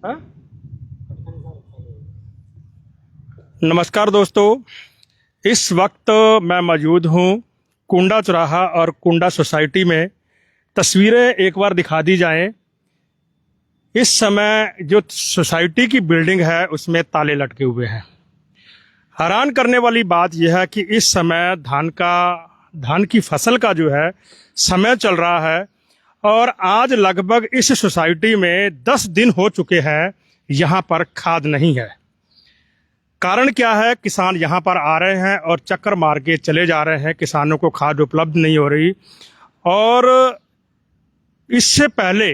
हाँ? नमस्कार दोस्तों, इस वक्त मैं मौजूद हूँ कुंडा चौराहा और कुंडा सोसाइटी में। तस्वीरें एक बार दिखा दी जाएं। इस समय जो सोसाइटी की बिल्डिंग है उसमें ताले लटके हुए हैं। हैरान करने वाली बात यह है कि इस समय धान की फसल का जो है समय चल रहा है और आज लगभग इस सोसाइटी में 10 दिन हो चुके हैं, यहाँ पर खाद नहीं है। कारण क्या है? किसान यहाँ पर आ रहे हैं और चक्कर मार के चले जा रहे हैं, किसानों को खाद उपलब्ध नहीं हो रही। और इससे पहले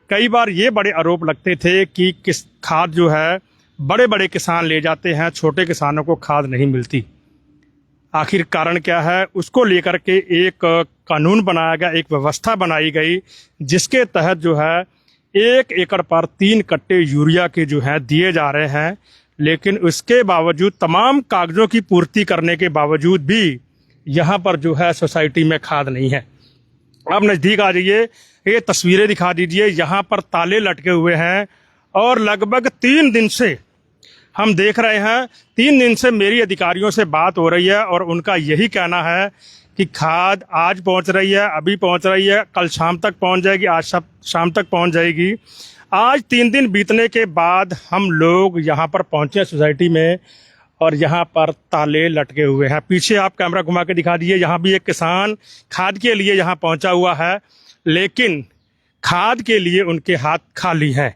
कई बार ये बड़े आरोप लगते थे कि खाद जो है बड़े बड़े किसान ले जाते हैं, छोटे किसानों को खाद नहीं मिलती। आखिर कारण क्या है? उसको लेकर के एक कानून बनाया गया, एक व्यवस्था बनाई गई, जिसके तहत जो है 1 एकड़ पर 3 कट्टे यूरिया के जो है दिए जा रहे हैं। लेकिन उसके बावजूद, तमाम कागजों की पूर्ति करने के बावजूद भी यहाँ पर जो है सोसाइटी में खाद नहीं है। आप नज़दीक आ जाइए, ये तस्वीरें दिखा दीजिए। यहाँ पर ताले लटके हुए हैं और लगभग 3 दिन से हम देख रहे हैं। 3 दिन से मेरी अधिकारियों से बात हो रही है और उनका यही कहना है कि खाद आज पहुँच रही है, अभी पहुँच रही है, कल शाम तक पहुँच जाएगी, आज शाम तक पहुँच जाएगी। आज 3 दिन बीतने के बाद हम लोग यहाँ पर पहुँचे सोसाइटी में और यहाँ पर ताले लटके हुए हैं। पीछे आप कैमरा घुमा के दिखा दीजिए, यहाँ भी एक किसान खाद के लिए यहाँ पहुँचा हुआ है, लेकिन खाद के लिए उनके हाथ खाली हैं।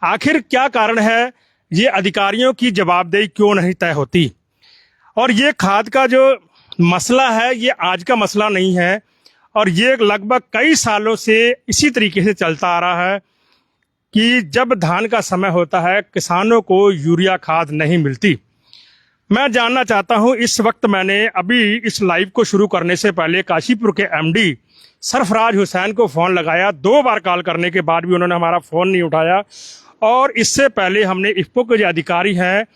आखिर क्या कारण है? ये अधिकारियों की जवाबदेही क्यों नहीं तय होती? और ये खाद का जो मसला है ये आज का मसला नहीं है और ये लगभग कई सालों से इसी तरीके से चलता आ रहा है कि जब धान का समय होता है किसानों को यूरिया खाद नहीं मिलती। मैं जानना चाहता हूं, इस वक्त मैंने अभी इस लाइव को शुरू करने से पहले काशीपुर के एमडी सरफराज हुसैन को फ़ोन लगाया। 2 बार कॉल करने के बाद भी उन्होंने हमारा फ़ोन नहीं उठाया। और इससे पहले हमने इफ्को के जो अधिकारी हैं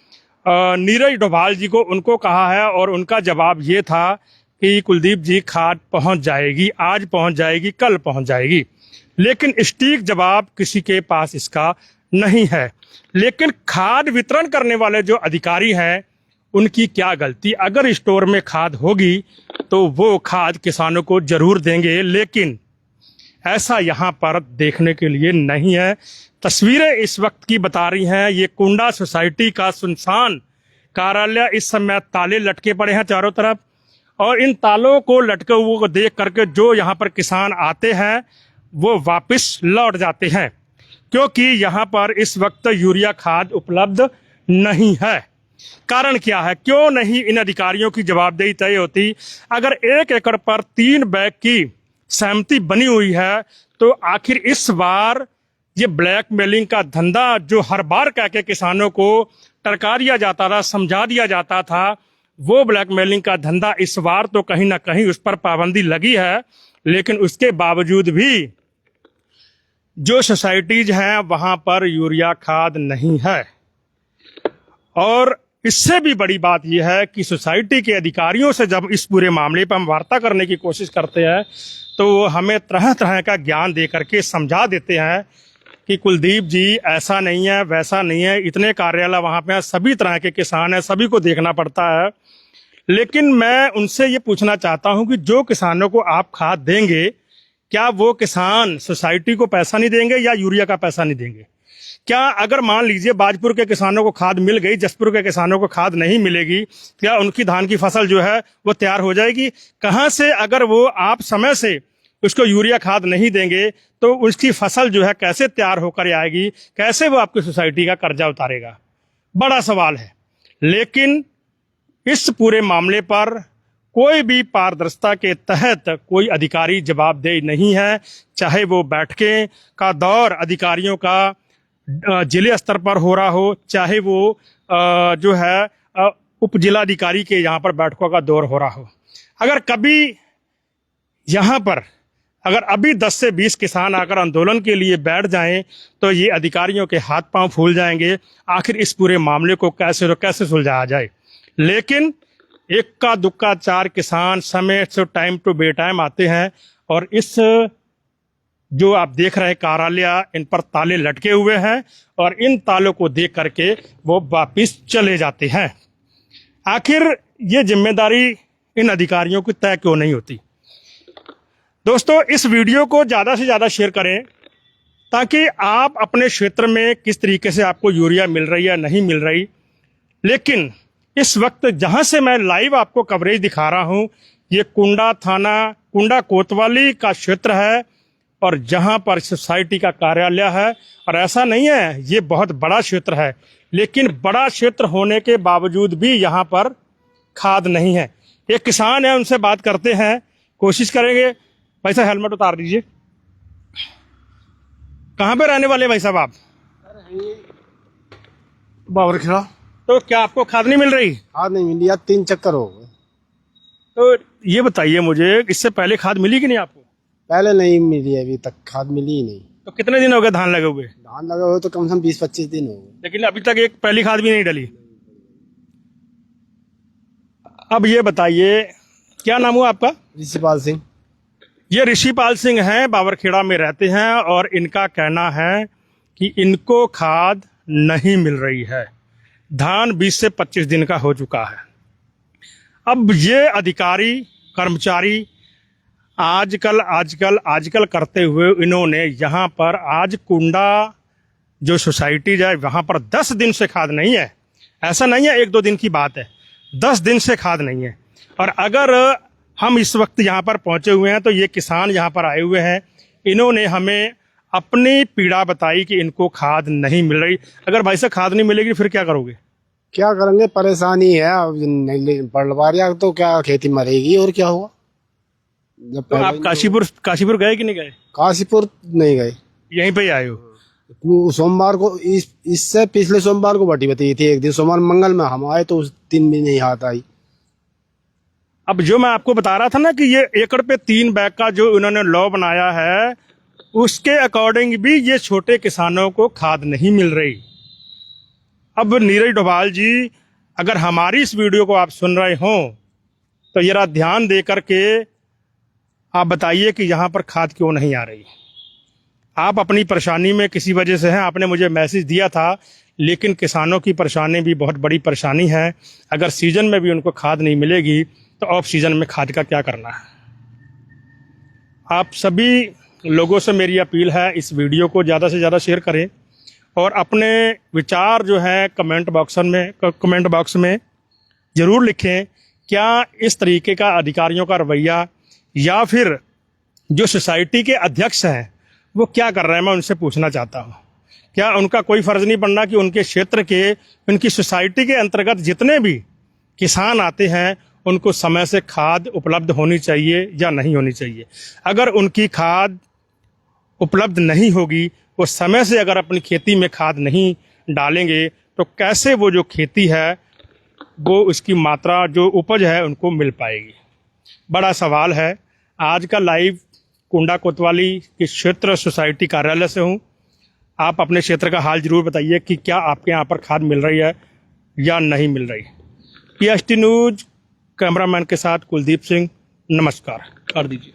नीरज डोभाल जी को, उनको कहा है और उनका जवाब ये था कि कुलदीप जी खाद पहुंच जाएगी, आज पहुंच जाएगी, कल पहुंच जाएगी। लेकिन सटीक जवाब किसी के पास इसका नहीं है। लेकिन खाद वितरण करने वाले जो अधिकारी हैं उनकी क्या गलती? अगर स्टोर में खाद होगी तो वो खाद किसानों को जरूर देंगे, लेकिन ऐसा यहाँ पर देखने के लिए नहीं है। तस्वीरें इस वक्त की बता रही हैं, ये कुंडा सोसाइटी का सुनसान कार्यालय, इस समय ताले लटके पड़े हैं चारों तरफ। और इन तालों को लटके हुए को देख करके जो यहाँ पर किसान आते हैं वो वापस लौट जाते हैं, क्योंकि यहाँ पर इस वक्त यूरिया खाद उपलब्ध नहीं है। कारण क्या है? क्यों नहीं इन अधिकारियों की जवाबदेही तय होती? अगर 1 एकड़ पर 3 बैग की सहमति बनी हुई है तो आखिर इस बार ये ब्लैकमेलिंग का धंधा जो हर बार कह के किसानों को टरका दिया जाता था, समझा दिया जाता था, वो ब्लैकमेलिंग का धंधा इस बार तो कहीं ना कहीं उस पर पाबंदी लगी है। लेकिन उसके बावजूद भी जो सोसाइटीज हैं वहां पर यूरिया खाद नहीं है। और इससे भी बड़ी बात यह है कि सोसाइटी के अधिकारियों से जब इस पूरे मामले पर हम वार्ता करने की कोशिश करते हैं तो वो हमें तरह तरह का ज्ञान दे करके समझा देते हैं कि कुलदीप जी ऐसा नहीं है, वैसा नहीं है, इतने कार्यालय वहाँ पे हैं, सभी तरह के किसान हैं, सभी को देखना पड़ता है। लेकिन मैं उनसे ये पूछना चाहता हूँ कि जो किसानों को आप खाद देंगे, क्या वो किसान सोसाइटी को पैसा नहीं देंगे या यूरिया का पैसा नहीं देंगे? क्या अगर मान लीजिए बाजपुर के किसानों को खाद मिल गई, जसपुर के किसानों को खाद नहीं मिलेगी, क्या उनकी धान की फसल जो है वो तैयार हो जाएगी? कहाँ से? अगर वो आप समय से उसको यूरिया खाद नहीं देंगे तो उसकी फसल जो है कैसे तैयार होकर आएगी? कैसे वो आपकी सोसाइटी का कर्जा उतारेगा? बड़ा सवाल है। लेकिन इस पूरे मामले पर कोई भी पारदर्शिता के तहत कोई अधिकारी जवाबदेही नहीं है। चाहे वो बैठकें का दौर अधिकारियों का जिले स्तर पर हो रहा हो, चाहे वो जो है उप जिलाधिकारी के यहाँ पर बैठकों का दौर हो रहा हो। अगर कभी यहाँ पर अगर अभी 10 से 20 किसान आकर आंदोलन के लिए बैठ जाएं तो ये अधिकारियों के हाथ पांव फूल जाएंगे। आखिर इस पूरे मामले को कैसे सुलझाया जाए? लेकिन इक्का दुक्का 4 किसान समय से टाइम टू बे टाइम आते हैं और इस जो आप देख रहे हैं कार्यालय, इन पर ताले लटके हुए हैं और इन तालों को देख करके वो वापिस चले जाते हैं। आखिर ये जिम्मेदारी इन अधिकारियों की तय क्यों नहीं होती? दोस्तों, इस वीडियो को ज़्यादा से ज़्यादा शेयर करें ताकि आप अपने क्षेत्र में किस तरीके से आपको यूरिया मिल रही है नहीं मिल रही, लेकिन इस वक्त जहां से मैं लाइव आपको कवरेज दिखा रहा हूं, ये कुंडा थाना, कुंडा कोतवाली का क्षेत्र है और जहां पर सोसाइटी का कार्यालय है। और ऐसा नहीं है, ये बहुत बड़ा क्षेत्र है, लेकिन बड़ा क्षेत्र होने के बावजूद भी यहाँ पर खाद नहीं है। एक किसान है, उनसे बात करते हैं, कोशिश करेंगे। भाई साहब हेलमेट उतार दीजिए। कहाँ पे रहने वाले भाई साहब आप? बावरखेड़ा। तो क्या आपको खाद नहीं मिल रही? खाद नहीं मिली यार, 3 चक्कर हो गए। तो ये बताइए मुझे, इससे पहले खाद मिली कि नहीं आपको? पहले नहीं मिली, अभी तक खाद मिली ही नहीं। तो कितने दिन हो गए धान लगे हुए? धान लगे हुए तो कम से कम 20-25 दिन हो गए, लेकिन अभी तक एक पहली खाद भी नहीं डली। अब ये बताइए, क्या नाम हुआ आपका? ऋषिपाल सिंह। ये ऋषिपाल सिंह हैं, बावरखेड़ा में रहते हैं और इनका कहना है कि इनको खाद नहीं मिल रही है। धान 20 से 25 दिन का हो चुका है। अब ये अधिकारी कर्मचारी आजकल करते हुए इन्होंने यहाँ पर आज कुंडा जो सोसाइटी है वहाँ पर 10 दिन से खाद नहीं है। ऐसा नहीं है 1-2 दिन की बात है, 10 दिन से खाद नहीं है। और अगर हम इस वक्त यहाँ पर पहुँचे हुए हैं तो ये किसान यहाँ पर आए हुए हैं, इन्होंने हमें अपनी पीड़ा बताई कि इनको खाद नहीं मिल रही। अगर भाई साहब खाद नहीं मिलेगी फिर क्या करोगे? क्या करेंगे, परेशानी है। अब नहीं पड़वारिया तो क्या खेती मरेगी और क्या हुआ। जब तो आप काशीपुर गए कि नहीं गए? काशीपुर नहीं गए, यहीं पे ही आए हो? सोमवार को इससे पिछले सोमवार को बटी बताई थी। एक दिन सोमवार मंगल में हम आए तो उस दिन भी नहीं हाथ आई। अब जो मैं आपको बता रहा था ना कि ये एकड़ पे 3 बैग का जो इन्होंने लॉ बनाया है, उसके अकॉर्डिंग भी ये छोटे किसानों को खाद नहीं मिल रही। अब नीरज डोभाल जी, अगर हमारी इस वीडियो को आप सुन रहे हो तो जरा ध्यान दे करके आप बताइए कि यहाँ पर खाद क्यों नहीं आ रही। आप अपनी परेशानी में किसी वजह से हैं, आपने मुझे मैसेज दिया था, लेकिन किसानों की परेशानी भी बहुत बड़ी परेशानी है। अगर सीजन में भी उनको खाद नहीं मिलेगी तो ऑफ सीजन में खाद का क्या करना है? आप सभी लोगों से मेरी अपील है, इस वीडियो को ज़्यादा से ज़्यादा शेयर करें और अपने विचार जो है कमेंट बॉक्स में ज़रूर लिखें। क्या इस तरीके का अधिकारियों का रवैया या फिर जो सोसाइटी के अध्यक्ष हैं वो क्या कर रहे हैं, मैं उनसे पूछना चाहता हूँ। क्या उनका कोई फ़र्ज़ नहीं बनना कि उनके क्षेत्र के, उनकी सोसाइटी के अंतर्गत जितने भी किसान आते हैं उनको समय से खाद उपलब्ध होनी चाहिए या नहीं होनी चाहिए? अगर उनकी खाद उपलब्ध नहीं होगी, वो समय से अगर अपनी खेती में खाद नहीं डालेंगे तो कैसे वो जो खेती है वो उसकी मात्रा जो उपज है उनको मिल पाएगी? बड़ा सवाल है। आज का लाइव कुंडा कोतवाली के क्षेत्र सोसाइटी कार्यालय से हूँ। आप अपने क्षेत्र का हाल जरूर बताइए कि क्या आपके यहाँ पर खाद मिल रही है या नहीं मिल रही। PST न्यूज़ कैमरामैन के साथ कुलदीप सिंह, नमस्कार कर दीजिए।